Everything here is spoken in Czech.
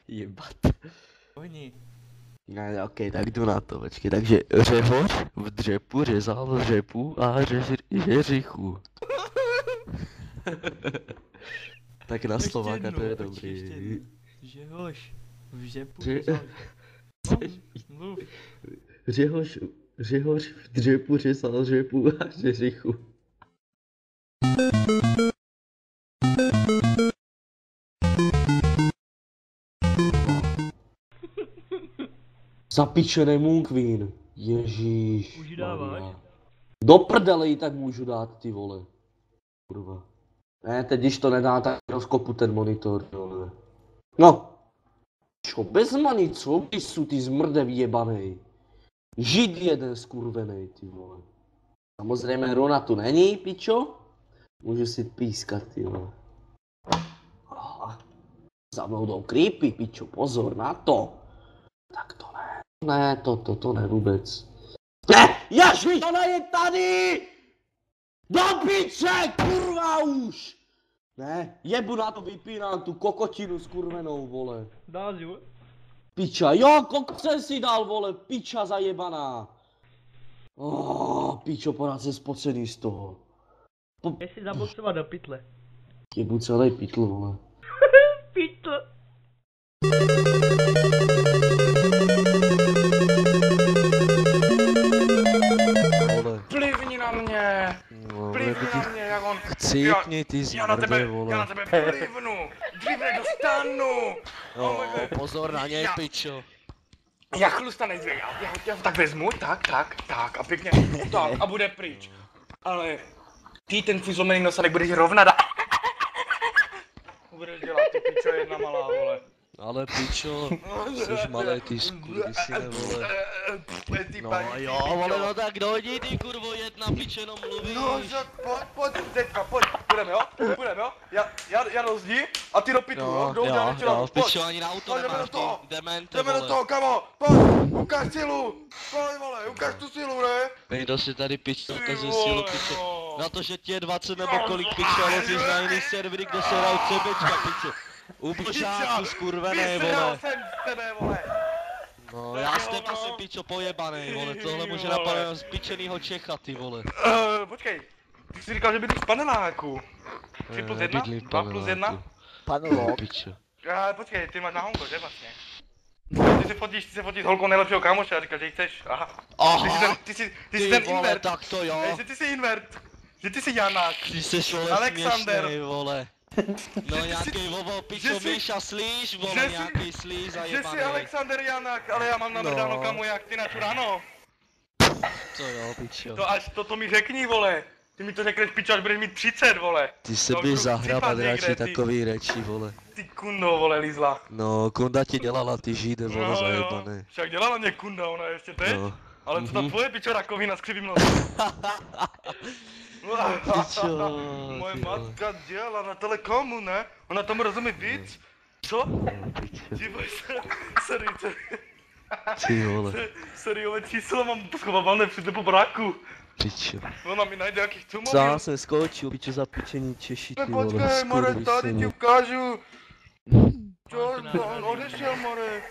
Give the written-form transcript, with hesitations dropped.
Jebat. Oni. Ne, ok, tak jdu na to, počkej, takže Řehoř v dřepu řezal řepu a řeřichu. Tak na Ještě Slováka to jednou, je počkej, ještě dobrý. jednou. Žehoš. V žepu Že- řezal. No, mluv. Řehoř v dřepu řezal řepu a řeřichu. Zapíčený Moonkveen. Ježíš. Už ji dáváš? Maria. Do prdele jí tak můžu dát, ty vole. Kurva. Ne, teď když to nedá, tak rozkopu ten monitor, vole. No. Čo, bez manicu, ty jsou ty zmrde vyjebanej. Žid jeden skurvenej, ty vole. Samozřejmě Rona tu není, pičo. Můžu si pískat, ty vole. Aha. Za mnou jdou creepy, pičo, pozor na to. Tak to ne. Ne, to ne vůbec. Ne, Jažvík, ona je tady! Do piče, kurva už! Ne, jebu na to, vypínám tu kokotinu skurvenou, vole. Dáš ju? Piča, jo, kokce si dal, vole, piča zajebaná. Pičo, pořád jsem spocený z toho. Jestli zaboxovat do pytle. Jebu celý pytl, vole. Pytl. Vole. Plivni na mě! No, Plivni na mě, jak on... Chcípni ty Já na tebe, zmrde, vole. já na tebe plivnu! Dřív nedostanu! No, pozor na něj, Já- pičo. Já chlusta nejdřív, já tak vezmu, tak a pěkně, tak a bude pryč. Ale ty ten tvůj zlomený nosadek budeš rovnat a... Budeš dělat, ty pičo jedna malá, vole. Ale pičo, jsi malé ty skurvisine, vole. Ty No paní, jo, ty vole, pičo. no tak dojdi ty kurvo, jedna piče, jenom mluvíš. No, pojď, teďka, pojď, půjdeme jo, já do zdi a ty do pytlu, jo, kdo udělá něco, pojď. pičo, ani na auto Pojď, jdeme nemáš, do toho. ty demente, Jdeme do vole. toho, kamo, pojď, ukáž silu, pojď vole, ukáž tu silu, ne? Někdo si tady pičo Ty ukazuje vole, sílu, pičo. no. Na to, že ti je 20 nebo kolik pičo, ale jsi na jiný servery, kde se hrajou CBčka, pičo. Ubožáku skurvený, Vystřelil vole. jsem z tebe, vole. No, já s tebou jsem pičo pojebanej, vole, tohle může Vole. napadnout z pičenýho Čecha, ty vole. Počkej, ty jsi říkal, že bydlíš v paneláku. 3 plus 1? Bydlím v 2 plus 1? paneláku. Panolok. Pičo. Počkej, ty máš na honko, že vlastně? Ty se fotíš s holkou nejlepšího kámoše a říkáš, že ji chceš, aha. Aha, Ty jsi ty ten vole, invert. tak to jo. Že ty jsi invert. Že ty jsi Janák. Ty seš vole Alexander. směšnej, vole. No nějaký vovo, pičo, že jsi- Míša, slíš, že vole, jsi- nějaký slíž Že zajebanej. jsi Alexander Janák, ale já mám namrdáno No. kamu jak ty na čurano. Co jo, pičo. To až to mi řekni, vole. Ty mi to řekneš, pičo, až budeš mít 30, vole. Ty se To bys budu zahrabat sypat někde, radši ty. takový reči, vole. Ty kundo, vole, lízla. No, kunda ti dělala, ty žíde, vole, zajebaný. Však dělala mě kunda, ona ještě teď. No. Ale co tam tvoje pičo rakovina s křivým nosem? Pičo, Moje ty vole. matka dělala na telekomu, ne? Ona tomu rozumí víc? Co? Pičo, Dívej se, sorry, ty vole, seriové číslo mám schovávané přijde po braku. pičo. Ona mi najde jakých tu Sám jsem skočil, pičo, zapíčení Češi, ty vole, Počkej, more, tady ti skurvisini. ukážu. Čo, on odešel, more.